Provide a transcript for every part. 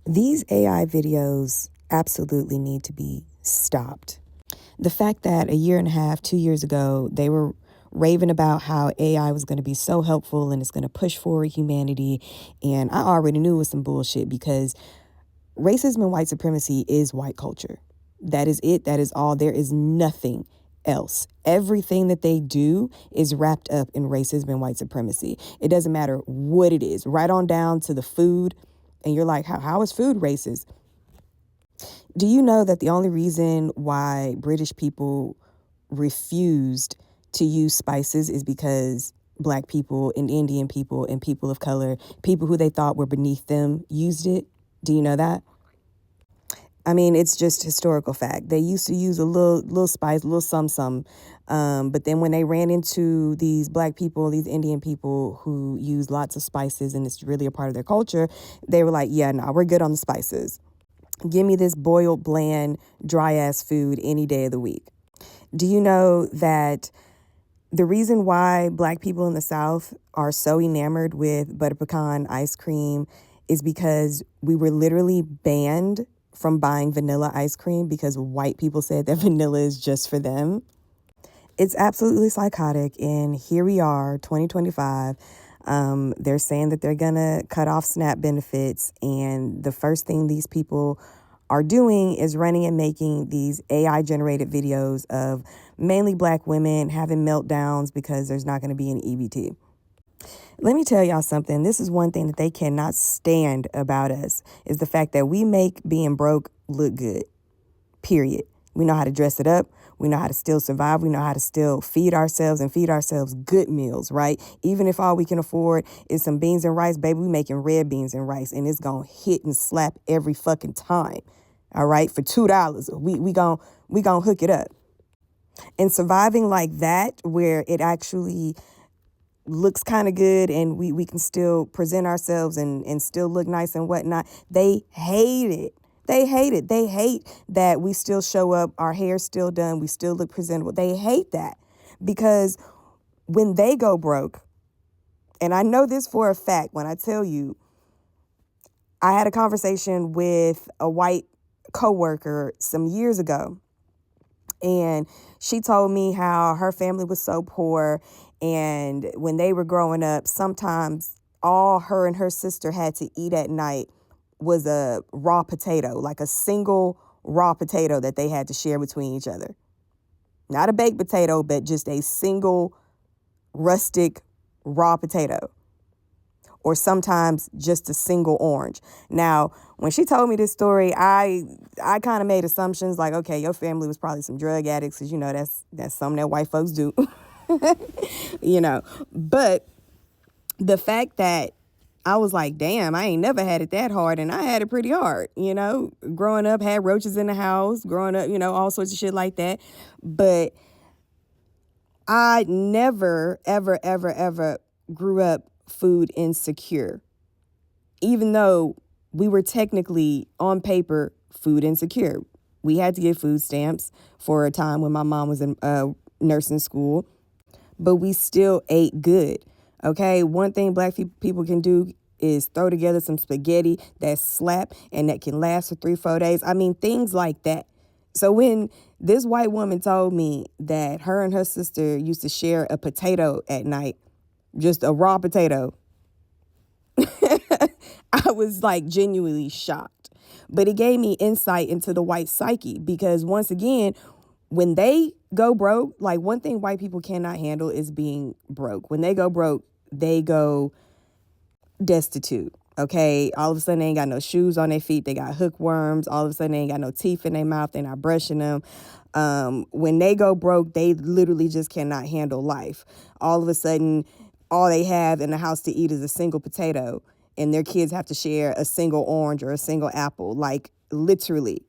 These AI videos absolutely need to be stopped. The fact that a year and a half, 2 years ago, they were raving about how AI was going to be so helpful and it's going to push forward humanity. And I already knew it was some bullshit because racism and white supremacy is white culture. That is it. That is all. There is nothing else. Everything that they do is wrapped up in racism and white supremacy. It doesn't matter what it is, right on down to the food. And you're like, how is food racist? Do you know that the only reason why British people refused to use spices is because Black people and Indian people and people of color, people who they thought were beneath them, used it? Do you know that? I mean, it's just historical fact. They used to use a little spice, a little some. But then when they ran into these Black people, these Indian people who use lots of spices and it's really a part of their culture, they were like, yeah, no, we're good on the spices. Give me this boiled, bland, dry-ass food any day of the week. Do you know that the reason why Black people in the South are so enamored with butter pecan ice cream is because we were literally banned from buying vanilla ice cream because white people said that vanilla is just for them? It's absolutely psychotic. And here we are, 2025. They're saying that they're going to cut off SNAP benefits. And the first thing these people are doing is running and making these AI generated videos of mainly Black women having meltdowns because there's not going to be an EBT. Let me tell y'all something. This is one thing that they cannot stand about us is the fact that we make being broke look good, period. We know how to dress it up. We know how to still survive. We know how to still feed ourselves and feed ourselves good meals, right? Even if all we can afford is some beans and rice, baby, we making red beans and rice, and it's going to hit and slap every fucking time, all right? For $2, we gonna hook it up. And surviving like that, where it actually looks kind of good and we can still present ourselves and still look nice and whatnot, they hate it. They hate it. They hate that we still show up, our hair's still done, we still look presentable. They hate that because when they go broke, and I know this for a fact when I tell you, I had a conversation with a white coworker some years ago, and she told me how her family was so poor, and when they were growing up, sometimes all her and her sister had to eat at night was a raw potato, like a single raw potato that they had to share between each other. Not a baked potato, but just a single rustic raw potato. Or sometimes just a single orange. Now, when she told me this story, I kind of made assumptions like, okay, your family was probably some drug addicts, because, you know, that's something that white folks do. You know, but the fact that I was like, damn, I ain't never had it that hard. And I had it pretty hard, you know, growing up, had roaches in the house, growing up, you know, all sorts of shit like that. But I never, ever, ever, ever grew up food insecure, even though we were technically on paper food insecure. We had to get food stamps for a time when my mom was in nursing school, but we still ate good. Okay, one thing Black people can do is throw together some spaghetti that slap and that can last for 3-4 days. I mean, things like that. So when this white woman told me that her and her sister used to share a potato at night, just a raw potato, I was like genuinely shocked. But it gave me insight into the white psyche because once again, when they go broke, like one thing white people cannot handle is being broke. When they go broke, they go destitute. Okay, all of a sudden they ain't got no shoes on their feet. They got hookworms. All of a sudden they ain't got no teeth in their mouth. They're not brushing them. When they go broke, they literally just cannot handle life. All of a sudden, all they have in the house to eat is a single potato, and their kids have to share a single orange or a single apple, like literally.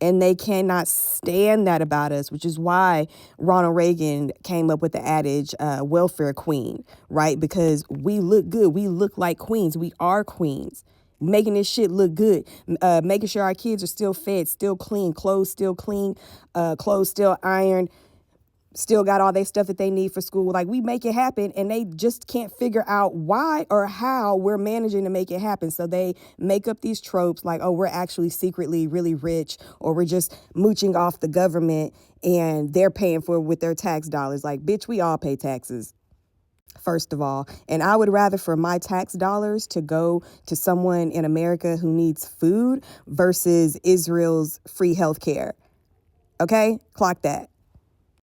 And they cannot stand that about us, which is why Ronald Reagan came up with the adage, welfare queen, right? Because we look good. We look like queens. We are queens. Making this shit look good. Making sure our kids are still fed, still clean, clothes still clean, clothes still ironed, still got all their stuff that they need for school. Like, we make it happen, and they just can't figure out why or how we're managing to make it happen. So they make up these tropes like, oh, we're actually secretly really rich, or we're just mooching off the government and they're paying for it with their tax dollars. Like, bitch, we all pay taxes, first of all. And I would rather for my tax dollars to go to someone in America who needs food versus Israel's free health care. Okay? Clock that.